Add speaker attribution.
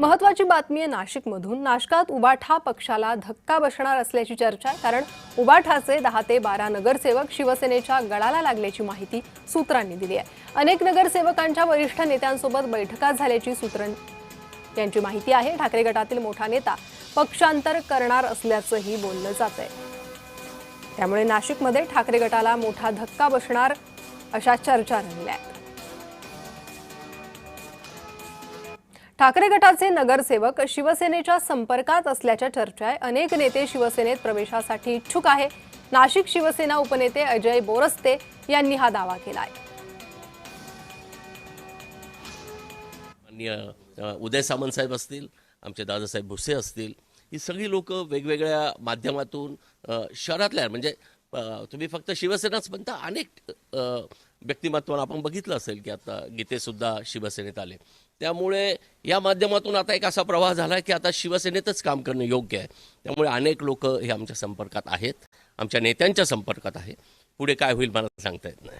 Speaker 1: महत्वाची बातमी आहे नाशिकमधून। नाशकात उबाठा पक्षाला धक्का बसणार असल्याची चर्चा आहे, कारण उबाठाचे 10 ते 12 नगरसेवक शिवसेनेच्या गळाला लागल्याची माहिती सूत्रांनी दिली आहे। अनेक नगरसेवकांच्या वरिष्ठ नेत्यांसोबत बैठका झाल्याची सूत्रांची माहिती आहे। ठाकरे गटातील मोठा नेता पक्षांतर करणार असल्याचंही बोललं जात आहे। त्यामुळे नाशिकमध्ये ठाकरे गटाला मोठा धक्का बसणार अशा चर्चा रंगल्या आहेत। ठाकरे गटाचे नगरसेवक शिवसेनेच्या संपर्कात असल्याच्या चर्चा आहे। अनेक नेते शिवसेनेत प्रवेशासाठी इच्छुक आहे। नाशिक शिवसेना उपनेते अजय बोरस्ते यांनी हा दावा केला आहे।
Speaker 2: उदय सामंत साहेब असतील, आमचे दादासाहेब भुसे असतील, ही सगळी लोक वेगवेगळ्या माध्यमातून शहरातल्या म्हणजे तुम्ही फक्त शिवसेनाच म्हणता, अनेक व्यक्तिमत्वांना आपण बघितलं असेल की आता गीतेसुद्धा शिवसेनेत आले। त्यामुळे या माध्यमातून आता एक असा प्रवाह झाला की आता शिवसेनेतच काम करणं योग्य आहे। त्यामुळे अनेक लोक हे आमच्या संपर्कात आहेत, आमच्या नेत्यांच्या संपर्कात आहे। पुढे काय होईल मला सांगता येत नाही।